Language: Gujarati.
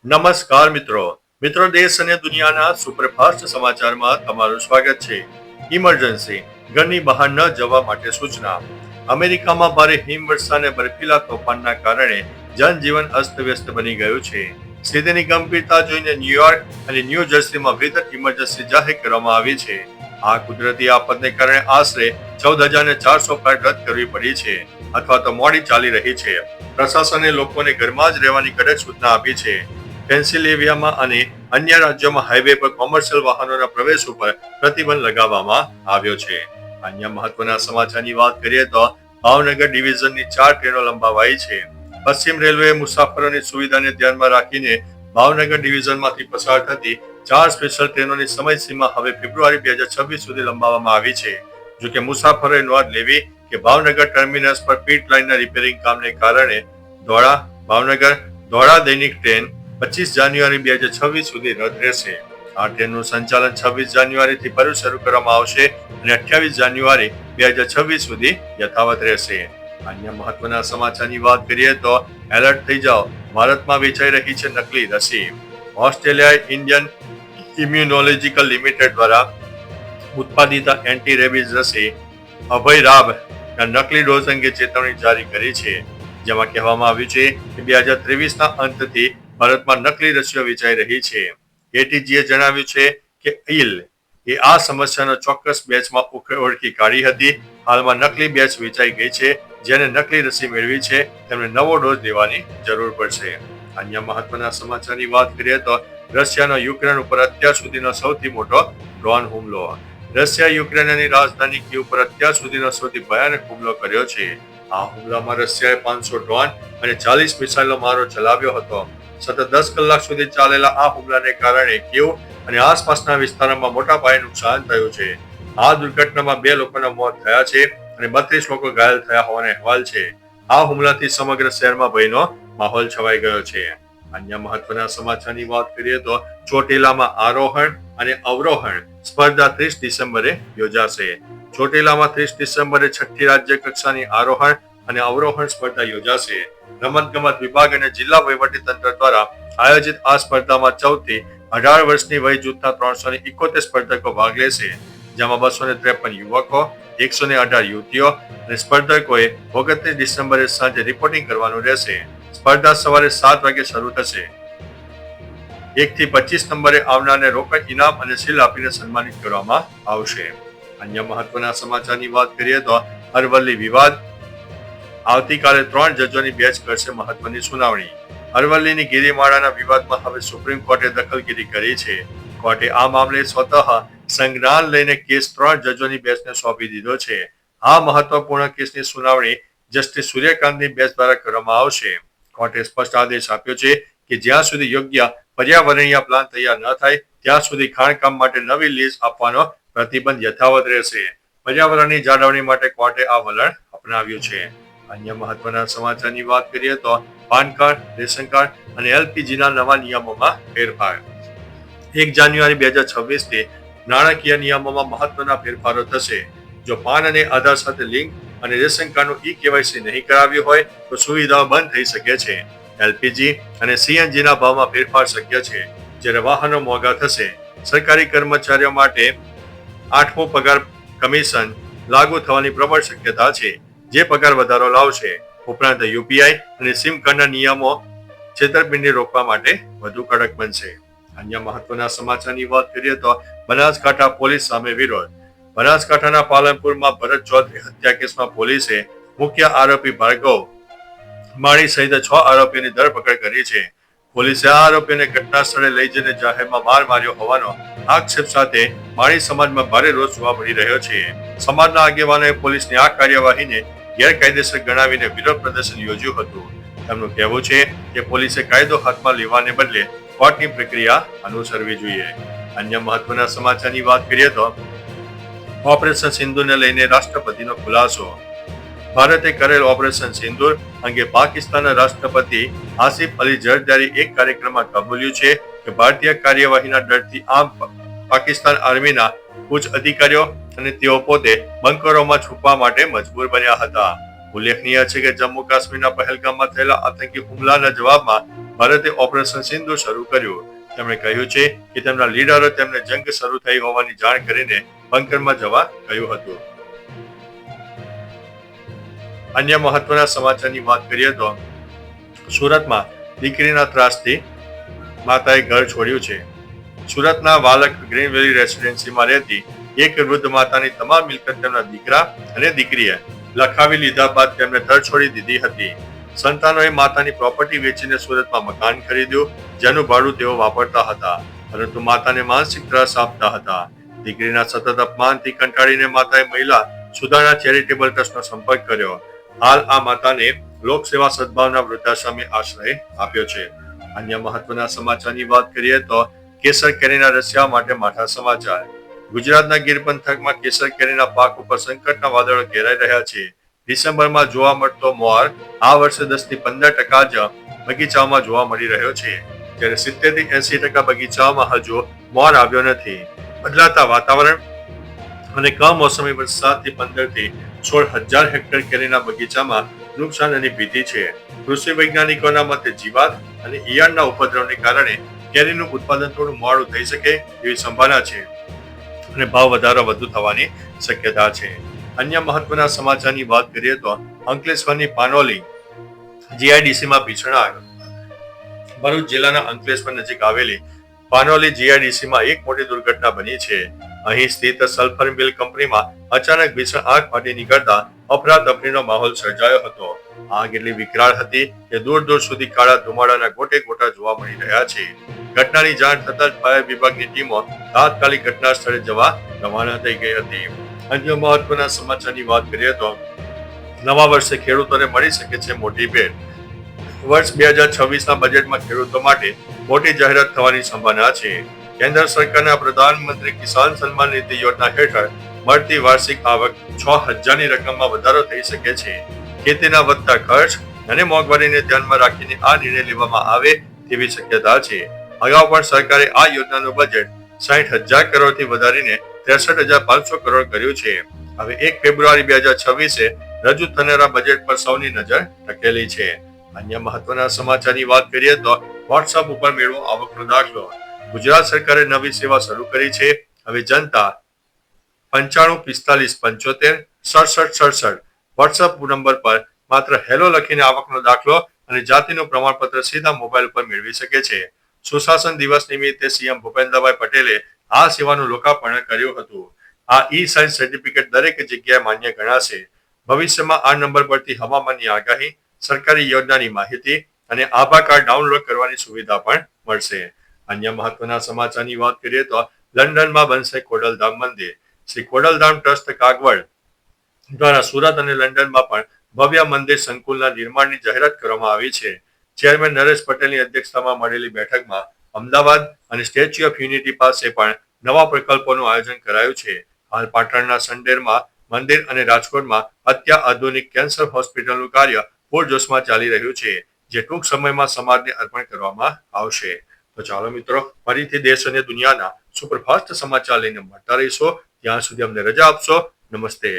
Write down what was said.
નમસ્કાર મિત્રો દેશ અને દુનિયાના સુપરફાસ્ટ સમાચારમાં તમારું સ્વાગત છે. ઇમરજન્સી, ઘરની બહાર ન જવા માટે સૂચના. અમેરિકામાં ભારે હિમવર્ષા અને બર્ફીલા તોફાનના કારણે જનજીવન અસ્તવ્યસ્ત બની ગયું છે. સ્થિતિની ગંભીરતા જોઈને ન્યુયોર્ક અને ન્યૂ જર્સીમાં વિધર ઇમરજન્સી જાહેર કરવામાં આવી છે. આ કુદરતી આફતને કારણે આશરે 14,400 ફ્લાઇટ રદ કરવી પડી છે અથવા તો મોડી ચાલી રહી છે. પ્રશાસને લોકોને ઘરમાં જ રહેવાની કડક સૂચના આપી છે. પેન્સિલ્વેનિયામાં અને અન્ય રાજ્યોમાં હાઈવે પર કોમર્શિયલ વાહનોના પ્રવેશ ઉપર પ્રતિબંધ લગાવવામાં આવ્યો છે. અન્ય મહત્વના સમાચારની વાત કરીએ તો ભાવનગર ડિવિઝનની 4 ટ્રેનો લંબાવાઈ છે. પશ્ચિમ રેલવે મુસાફરોની સુવિધાને ધ્યાનમાં રાખીને ભાવનગર ડિવિઝનમાંથી પસાર થતી 4 સ્પેશિયલ ટ્રેનોની સમયસીમા હવે ફેબ્રુઆરી 2026 સુધી લંબાવવામાં આવી છે. જોકે મુસાફરોએ નોંધ લેવી કે ભાવનગર ટર્મિનસ પર પીટ લાઇનના રિપેરિંગ કામને કારણે ધોળા દૈનિક ટ્રેન 25 જાન્યુઆરી 2026 સુધી રદ રહેશે. આ ટ્રેનનું સંચાલન 26 જાન્યુઆરીથી ફરી શરૂ કરવામાં આવશે અને 28 જાન્યુઆરી 2026 સુધી યથાવત રહેશે. અન્ય મહત્વના સમાચારની વાત કરીએ તો એલર્ટ થઈ જાઓ, ભારતમાં વેચાઈ રહી છે નકલી રસી. ઓસ્ટ્રેલિયાએ ઇન્ડિયન ઇમ્યુનોલોજીકલ લિમિટેડ દ્વારા ઉત્પાદિત એન્ટી રેબીઝ રસી અભયરાબના નકલી ડોઝ અંગે ચેતવણી જારી કરી છે. જેમાં કહેવામાં આવ્યું છે કે 2023ના અંતથી ભારતમાં નકલી રસીઓ વેચાઈ રહી છે. એટીજીએ જણાવ્યું છે કે એ આ સમસ્યાનો ચોક્કસ બેચમાં ઓળખી કાઢી હતી. હાલમાં નકલી બેચ વેચાઈ ગઈ છે. જેને નકલી રસી મેળવી છે તેમને નવો ડોઝ લેવાની જરૂર પડશે. અન્ય મહત્વના સમાચારની વાત કરીએ તો રશિયાનો યુક્રેન ઉપર અત્યાર સુધીનો સૌથી મોટો ડ્રોન હુમલો. રશિયા યુક્રેનની રાજધાની કીવ ઉપર અત્યાર સુધીનો સૌથી ભયાનક હુમલો કર્યો છે. આ હુમલામાં રશિયાએ 500 ડ્રોન અને 40 મિસાઇલનો મારો ચલાવ્યો હતો. સતત 10 કલાક સુધી ચાલેલા આ હુમલાને કારણે કીવ અને આસપાસના વિસ્તારોમાં મોટા પાયે નુકસાન થયું છે. આ દુર્ઘટનામાં 2 લોકોના મોત થયા છે અને 32 લોકો ઘાયલ થયા હોવાનો અહેવાલ છે. આ હુમલાથી સમગ્ર શહેરમાં ભયનો માહોલ છવાઈ ગયો છે. અન્ય મહત્વના સમાચારની વાત કરીએ તો ચોટીલામાં આરોહણ અને અવરોહણ સ્પર્ધા 30 ડિસેમ્બરે યોજાશે. ચોટીલામાં 30 ડિસેમ્બરે 6ઠ્ઠી રાજ્ય કક્ષાની આરોહણ અને અવરોહણ સ્પર્ધા યોજાશે. રમતગમત વિભાગ અને જિલ્લા વહીવટીતંત્ર દ્વારા આયોજિત આ સ્પર્ધામાં 14 થી 18 વર્ષની વય જૂથના 371 સ્પર્ધકો ભાગ લેશે. જેમાં 253 યુવકો, 118 યુવતીઓ અને સ્પર્ધકોએ 29 ડિસેમ્બરે સાંજે રિપોર્ટિંગ કરવાનું રહેશે. સ્પર્ધા સવારે 7 વાગે શરૂ થશે. 1 થી 25 નંબરે આવનારને રોકડ ઇનામ અને સીલ આપીને સન્માનિત કરવામાં આવશે. અન્ય મહત્વના સમાચારની વાત કરીએ તો અરવલ્લી વિવાદ. આવતીકાલે 3 જજોની બેન્ચ કરશે મહત્વની સુનાવણી. અરવલ્લીની ગિરિમાળાના વિવાદમાં હવે સુપ્રીમ કોર્ટે દખલગીરી કરી છે. કોર્ટે આ મામલે સ્વતઃ સંજ્ઞાન લઈને કેસ 3 જજોની બેન્ચને સોંપી દીધો છે. આ મહત્વપૂર્ણ કેસની સુનાવણી જસ્ટિસ સૂર્યકાંતની બેન્ચ દ્વારા કરવામાં આવશે. કોર્ટે સ્પષ્ટ આદેશ આપ્યો છે કે જ્યાં સુધી યોગ્ય પર્યાવરણીય પ્લાન તૈયાર ન થાય ત્યાં સુધી ખાણકામ માટે નવી લીઝ આપવાનો પ્રતિબંધ યથાવત રહેશે. પર્યાવરણની જાળવણી માટે કોર્ટે આ વલણ અપનાવ્યું છે. અન્ય મહત્વના સમાચારની વાત કરીએ તો પાન કાર્ડ, રેશન કાર્ડ અને એલપીજીના નવા નિયમોમાં ફેરફાર. 1 જાન્યુઆરી 2026 થી નાણાકીય નિયમોમાં મહત્વના ફેરફારો થશે. જો પાન અને આધાર સાથે લિંક અને રેશન કાર્ડનું ઈ-કેવાયસી નહીં કરાવ્યું હોય તો સુવિધાઓ બંધ થઈ શકે છે. એલપીજી અને સીએનજીના ભાવમાં ફેરફાર શક્ય છે, જ્યારે વાહનો મોંઘા થશે. સરકારી કર્મચારીઓ માટે 8મો પગાર કમિશન લાગુ થવાની પ્રબળ શક્યતા છે, જે પગાર વધારો લાવશે. ઉપરાંત યુપીઆઈ અને સિમ કાર્ડના નિયમો છેતરપિંડી રોકવા માટે વધુ કડક બનશે. અન્ય મહત્વના સમાચારની વાત કરીએ તો બનાસકાંઠા પોલીસ સામે વિરોધ. બનાસકાંઠાના પાલનપુરમાં ભરત ચૌધરી હત્યા કેસમાં પોલીસે મુખ્ય આરોપી ભાર્ગવ માળી સહિત 6 આરોપીઓની ધરપકડ કરી છે. પોલીસે આ આરોપીઓને ઘટના સ્થળે લઈ જઈને જાહેરમાં માર માર્યો હોવાનો આક્ષેપ સાથે માળી સમાજમાં ભારે રોષ જોવા મળી રહ્યો છે. સમાજના આગેવાનોએ પોલીસની આ કાર્યવાહીને ગેરકાયદેસર ગણાવીને વિરોધ પ્રદર્શન યોજ્યું હતું. તેમનું કહેવું છે કે પોલીસે કાયદો હાથમાં લેવાને બદલે કોર્ટની પ્રક્રિયા અનુસરવી જોઈએ. અન્ય મહત્વના સમાચારની વાત કરીએ તો ઓપરેશન સિંદૂરને લઈને રાષ્ટ્રપતિનો ખુલાસો. ભારતે કરેલ ઓપરેશન સિંદૂર અંગે પાકિસ્તાનના રાષ્ટ્રપતિ આસિફ અલી ઝરદારી એક કાર્યક્રમમાં કબૂલ્યું છે કે ભારતીય કાર્યવાહીના ડરથી આમ પાકિસ્તાન આર્મીના ઉચ્ચ અધિકારીઓ અને તેઓ પોતે બંકરોમાં છુપવા માટે મજબૂર બન્યા હતા. ઉલ્લેખનીય છે કે જમ્મુ કાશ્મીરના પહેલગામમાં થયેલા આતંકી હુમલાના જવાબમાં ભારતે ઓપરેશન સિંધુ શરૂ કર્યું. તેમણે કહ્યું છે કે તેમના લીડરો તેમને જંગ શરૂ થઈ હોવાની જાણ કરીને બંકરમાં જવા કહ્યું હતું. અન્ય મહત્વના સમાચારની વાત કરીએ તો સુરતમાં દીકરીના ત્રાસથી માતાએ ઘર છોડ્યું છે. સુરતના વાલક ગ્રીન વેલી રેસિડેન્સીમાં રહેતી એક વૃદ્ધ માતાની તમામ મિલકત તેમના દીકરા અને દીકરીએ લખાવી લીધા બાદ તેમને ઘર છોડી દીધી હતી. સંતાનોએ માતાની પ્રોપર્ટી વેચીને સુરતમાં મકાન ખરીદ્યું, જેનું ભાડું તેઓ વાપરતા હતા, પરંતુ માતાને માનસિક ત્રાસ આપતા હતા. દીકરીના સતત અપમાનથી કંટાળીને માતાએ મહિલા સુધારણા ચેરિટેબલ ટ્રસ્ટનો સંપર્ક કર્યો. હાલ આ માતાને લોકસેવા સદભાવના વૃદ્ધાશ્રમે આશ્રય આપ્યો છે. અન્ય મહત્વના સમાચારની વાત કરીએ તો કેસર કેરીના રસિયા માટે માઠા સમાચાર. ગુજરાતના ગીર પંથકમાં કેસર કેરીના પાક ઉપર સંકટના વાદળો ઘેરાઈ રહ્યા છે. ડિસેમ્બરમાં જોવા મળતો મોર આ વર્ષે 10 થી 15% જ બગીચામાં જોવા મળી રહ્યો છે, જ્યારે 70 થી 80% બગીચામાં હજુ મોર આવ્યો નથી. બદલાતા વાતાવરણ અને કમોસમી વરસાદથી 15 થી 16,000 હેક્ટર કેરીના બગીચામાં નુકસાનની ભીતિ છે. કૃષિ વૈજ્ઞાનિકોના મતે જીવાત અને ઈયળના ઉપદ્રવને કારણે કેરીનું ઉત્પાદન થોડું મોડું થઈ શકે એવી સંભાવના છે અને ભાવ વધારો વધુ થવાની શક્યતા છે. અન્ય મહત્વના સમાચારની વાત કરીએ તો અંકલેશ્વરની પાનોલી જીઆઈડીસીમાં ભીષણ આગ. ભરૂચ જિલ્લાના અંકલેશ્વર નજીક આવેલી પાનોલી જીઆઈડીસીમાં એક મોટી દુર્ઘટના બની છે. અહીં સ્થિત સલ્ફર મિલ કંપનીમાં અચાનક ભીષણ આગ ફાટી નીકળતા અફરાતફરીનો માહોલ સર્જાયો હતો. આગ એટલી વિકરાળ હતી કે દૂર દૂર સુધી કાળા ધુમાડાના ગોટે ગોટા જોવા મળી રહ્યા છે. ઘટનાની જાણ થતાં જ ફાયર વિભાગની ટીમો તાત્કાલિક ઘટના સ્થળે જવા રવાના થઈ ગઈ હતી. અન્ય મહત્વના સમાચારની વાત કરીએ તો નવા વર્ષે ખેડૂતોને મળી શકે છે મોટી ભેટ. વર્ષ 2026ના બજેટમાં ખેડૂતો માટે મોટી જાહેરાત થવાની સંભાવના છે. કેન્દ્ર સરકારના પ્રધાનમંત્રી કિસાન સન્માન નિધિ યોજના હેઠળ મળતી વાર્ષિક આવક 6,000ની રકમમાં વધારો થઈ શકે છે. ખેતીના વધતા ખર્ચ અને મોંઘવારીને ધ્યાનમાં રાખીને આ નિર્ણય લેવામાં આવે તેવી શક્યતા છે. અગાઉ પણ સરકારે આ યોજનાનું બજેટ 60,000 કરોડથી વધારીને 63,500 કરોડ કર્યું છે. હવે 1 ફેબ્રુઆરી 2026 રજૂ થનારા બજેટ પર સૌની નજર ટકેલી છે. અન્ય મહત્વના સમાચારની વાત કરીએ તો વોટ્સએપ ઉપર મેળવો આવકનો દાખલો. ગુજરાત સરકારે નવી સેવા શરૂ કરી છે. હવે જનતા 9545756767 વોટ્સએપ નંબર પર માત્ર હેલો લખીને આવકનો દાખલો અને જાતિનું પ્રમાણપત્ર સીધા મોબાઈલ પર મેળવી શકે છે. સુશાસન દિવસ નિમિત્તે સીએમ ભૂપેન્દ્રભાઈ પટેલે આ સેવાનું લોકાર્પણ કર્યું હતું. આ ઈ સાયન્સ સર્ટિફિકેટ દરેક જગ્યાએ માન્ય ગણાશે. ભવિષ્યમાં આ નંબર પરથી હવામાનની આગાહી, સરકારી યોજનાની માહિતી અને આભા કાર્ડ ડાઉનલોડ કરવાની સુવિધા પણ મળશે. અન્ય મહત્વના સમાચારની વાત કરીએ તો લંડનમાં બનશે ખોડલધામ મંદિર. શ્રી ખોડલધામ ટ્રસ્ટ કાગવડ દ્વારા સુરત અને લંડનમાં પણ ભવ્ય મંદિર સંકુલના નિર્માણની જાહેરાત કરવામાં આવી છે. ચેરમેન નરેશ પટેલની અધ્યક્ષતામાં મળેલી બેઠકમાં અમદાવાદ અને સ્ટેચ્યુ ઓફ યુનિટી પાસે પણ નવા પ્રકલ્પોનું આયોજન કરાયું છે. હાલ પાટણના સંડેરમાં મંદિર અને રાજકોટમાં અત્યાધુનિક કેન્સર હોસ્પિટલનું કાર્ય પૂરજોશમાં ચાલી રહ્યું છે, જે ટૂંક સમયમાં સમાજને અર્પણ કરવામાં આવશે. તો ચાલો મિત્રો, ફરીથી દેશ અને દુનિયાના સુપરફાસ્ટ સમાચાર લઈને મળતા રહીશો. ત્યાં સુધી અમને રજા આપશો. નમસ્તે.